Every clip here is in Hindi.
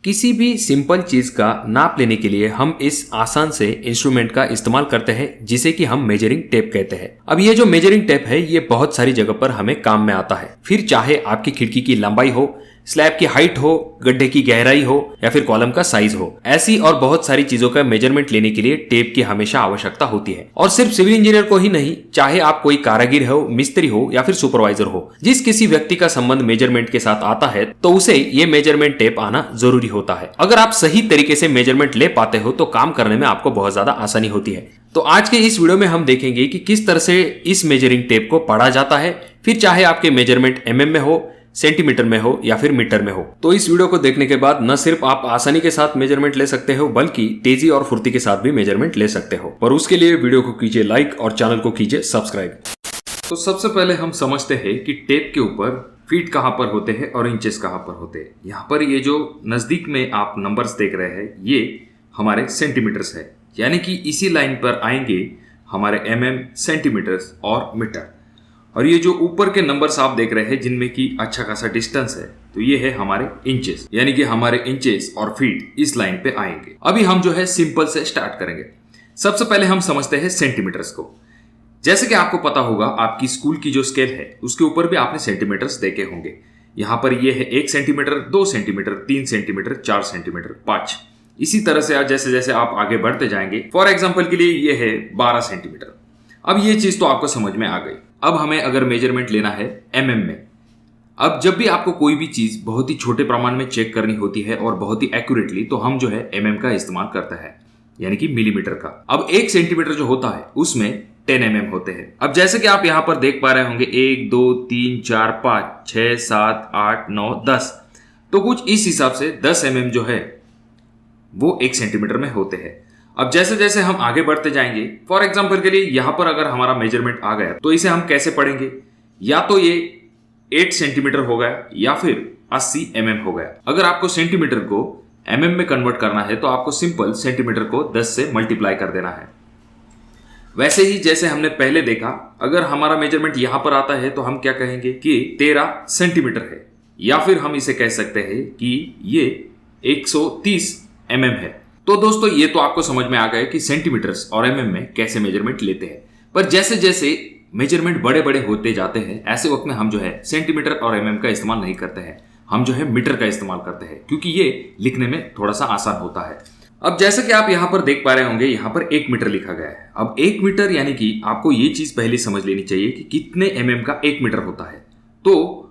किसी भी सिंपल चीज का नाप लेने के लिए हम इस आसान से इंस्ट्रूमेंट का इस्तेमाल करते हैं जिसे कि हम मेजरिंग टेप कहते हैं। अब ये जो मेजरिंग टेप है ये बहुत सारी जगह पर हमें काम में आता है। फिर चाहे आपकी खिड़की की लंबाई हो, स्लैब की हाइट हो, गड्ढे की गहराई हो या फिर कॉलम का साइज हो, ऐसी और बहुत सारी चीजों का मेजरमेंट लेने के लिए टेप की हमेशा आवश्यकता होती है। और सिर्फ सिविल इंजीनियर को ही नहीं, चाहे आप कोई कारीगर हो, मिस्त्री हो या फिर सुपरवाइजर हो, जिस किसी व्यक्ति का संबंध मेजरमेंट के साथ आता है तो उसे ये मेजरमेंट टेप आना जरूरी होता है। अगर आप सही तरीके से मेजरमेंट ले पाते हो तो काम करने में आपको बहुत ज्यादा आसानी होती है। तो आज के इस वीडियो में हम देखेंगे कि किस तरह से इस मेजरिंग टेप को पढ़ा जाता है, फिर चाहे आपके मेजरमेंट mm में हो, सेंटीमीटर में हो या फिर मीटर में हो। तो इस वीडियो को देखने के बाद न सिर्फ आप आसानी के साथ मेजरमेंट ले सकते हो बल्कि तेजी और फुर्ती के साथ भी मेजरमेंट ले सकते हो। और उसके लिए वीडियो को कीजिए लाइक और चैनल को कीजिए सब्सक्राइब। तो सबसे पहले हम समझते हैं कि टेप के ऊपर फीट कहां पर होते हैं और इंचेस कहां पर होते हैं। यहाँ पर ये जो नजदीक में आप नंबर्स देख रहे हैं ये हमारे सेंटीमीटर्स है, यानी कि इसी लाइन पर आएंगे हमारे mm, सेंटीमीटर्स और मीटर। और ये जो ऊपर के नंबर्स आप देख रहे हैं जिनमें की अच्छा खासा डिस्टेंस है, तो ये है हमारे इंचेस, यानी कि हमारे इंचेस और फीट इस लाइन पे आएंगे। अभी हम जो है सिंपल से स्टार्ट करेंगे। सबसे पहले हम समझते हैं सेंटीमीटर्स को। जैसे कि आपको पता होगा आपकी स्कूल की जो स्केल है उसके ऊपर भी आपने सेंटीमीटर्स देखे होंगे। यहाँ पर ये है 1 सेंटीमीटर, 2 सेंटीमीटर, 3 सेंटीमीटर, 4 सेंटीमीटर, 5। इसी तरह से जैसे जैसे आप आगे बढ़ते जाएंगे, फॉर एग्जाम्पल के लिए ये है 12 सेंटीमीटर। अब ये चीज तो आपको समझ में आ गई। अब हमें अगर मेजरमेंट लेना है mm में। अब जब भी आपको कोई भी चीज बहुत ही छोटे प्रमाण में चेक करनी होती है और बहुत ही एक्यूरेटली, तो हम जो है mm का इस्तेमाल करते हैं, यानी कि मिलीमीटर का। अब 1 सेंटीमीटर जो होता है उसमें 10 mm होते हैं। अब जैसे कि आप यहां पर देख पा रहे होंगे 1 2 3 4 5 6 7 8 9 10, तो कुछ इस हिसाब से 10 mm जो है वो 1 सेंटीमीटर में होते हैं। अब जैसे जैसे हम आगे बढ़ते जाएंगे, फॉर एग्जाम्पल के लिए यहां पर अगर हमारा मेजरमेंट आ गया तो इसे हम कैसे पढ़ेंगे, या तो ये 8 सेंटीमीटर हो गया या फिर 80 mm हो गया। अगर आपको सेंटीमीटर को mm में कन्वर्ट करना है तो आपको सिंपल सेंटीमीटर को 10 से मल्टीप्लाई कर देना है। वैसे ही जैसे हमने पहले देखा, अगर हमारा मेजरमेंट यहां पर आता है तो हम क्या कहेंगे कि 13 सेंटीमीटर है, या फिर हम इसे कह सकते हैं कि ये 130 mm है। तो दोस्तों ये तो आपको समझ में आ गया कि सेंटीमीटर्स और mm में कैसे मेजरमेंट लेते हैं। पर जैसे जैसे मेजरमेंट बड़े बड़े होते जाते हैं, ऐसे वक्त में हम जो है सेंटीमीटर और mm का इस्तेमाल नहीं करते हैं, हम जो है मीटर का इस्तेमाल करते हैं, क्योंकि ये लिखने में थोड़ा सा आसान होता है। अब जैसे कि आप यहाँ पर देख पा रहे होंगे, यहाँ पर 1 मीटर लिखा गया है। अब 1 मीटर यानी कि आपको ये चीज पहले समझ लेनी चाहिए कि कितने mm का 1 मीटर होता है। तो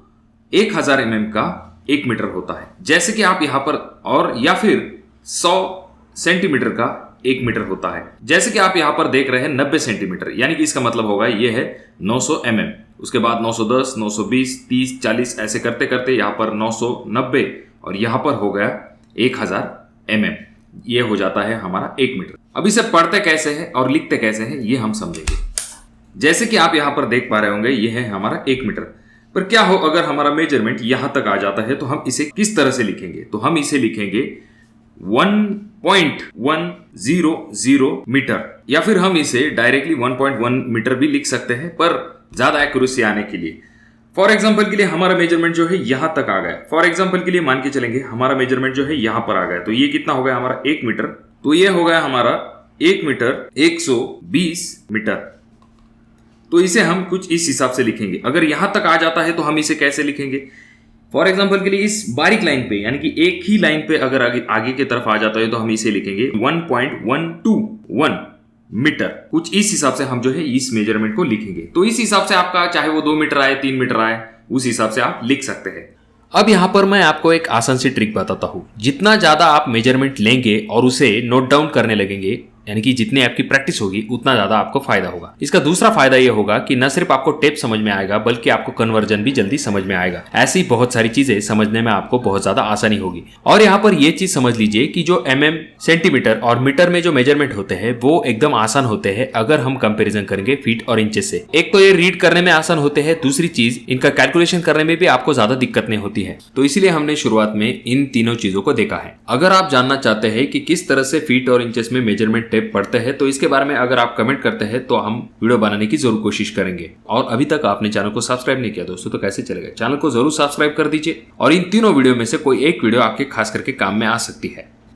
1000 mm का 1 मीटर होता है। जैसे कि आप यहाँ पर, और या फिर 100 सेंटीमीटर का 1 मीटर होता है। जैसे कि आप यहां पर देख रहे हैं 90 सेंटीमीटर, यानी कि इसका मतलब होगा ये है 900 mm। उसके बाद 910, 920, 30, 40 ऐसे करते करते यहां पर 990 और यहां पर हो गया 1000 mm। ये हो जाता है हमारा 1 मीटर। अब इसे पढ़ते कैसे है और लिखते कैसे है ये हम समझेंगे। जैसे कि आप यहां पर देख पा रहे होंगे ये है हमारा 1 मीटर। पर क्या हो अगर हमारा मेजरमेंट यहां तक आ जाता है तो हम इसे किस तरह से लिखेंगे? तो हम इसे लिखेंगे 1.100 मीटर, या फिर हम इसे डायरेक्टली 1.1 मीटर भी लिख सकते हैं, पर ज्यादा एक्यूरेसी आने के लिए। फॉर एग्जांपल के लिए हमारा मेजरमेंट जो है यहां तक आ गया। फॉर एग्जांपल के लिए मान के चलेंगे हमारा मेजरमेंट जो है यहां पर आ गया, तो ये कितना हो गया हमारा 1 मीटर। तो ये हो गया हमारा 1 मीटर 120 मीटर। तो इसे हम कुछ इस हिसाब से लिखेंगे। अगर यहां तक आ जाता है तो हम इसे कैसे लिखेंगे? फॉर एग्जाम्पल के लिए इस बारीक लाइन पे, यानी कि एक ही लाइन पे अगर आगे की तरफ आ जाता है तो हम इसे लिखेंगे 1.121 मीटर। कुछ इस हिसाब से हम जो है इस मेजरमेंट को लिखेंगे। तो इस हिसाब से आपका चाहे वो 2 मीटर आए, 3 मीटर आए, उस हिसाब से आप लिख सकते हैं। अब यहाँ पर मैं आपको एक आसान सी ट्रिक बताता हूँ। जितना ज्यादा आप मेजरमेंट लेंगे और उसे नोट डाउन करने लगेंगे, यानी कि जितनी आपकी प्रैक्टिस होगी उतना ज्यादा आपको फायदा होगा। इसका दूसरा फायदा यह होगा कि न सिर्फ आपको टेप समझ में आएगा बल्कि आपको कन्वर्जन भी जल्दी समझ में आएगा। ऐसी बहुत सारी चीजें समझने में आपको बहुत ज्यादा आसानी होगी। और यहाँ पर यह चीज समझ लीजिए कि जो mm, सेंटीमीटर और मीटर में जो मेजरमेंट होते हैं वो एकदम आसान होते हैं अगर हम कंपेरिजन करेंगे फीट और इंचेस से। एक तो ये रीड करने में आसान होते हैं, दूसरी चीज इनका कैलकुलेशन करने में भी आपको ज्यादा दिक्कत नहीं होती है। तो इसीलिए हमने शुरुआत में इन तीनों चीजों को देखा है। अगर आप जानना चाहते हैं कि किस तरह से फीट और इंचेस में मेजरमेंट टेप पढ़ते हैं तो इसके बारे में अगर आप कमेंट करते हैं तो हम वीडियो बनाने की जरूर कोशिश करेंगे। और अभी तक आपने चैनल को सब्सक्राइब नहीं किया दोस्तों तो कैसे चलेगा, चैनल को जरूर सब्सक्राइब कर दीजिए और इन तीनों वीडियो में से कोई एक वीडियो आपके खास करके काम में आ सकती है।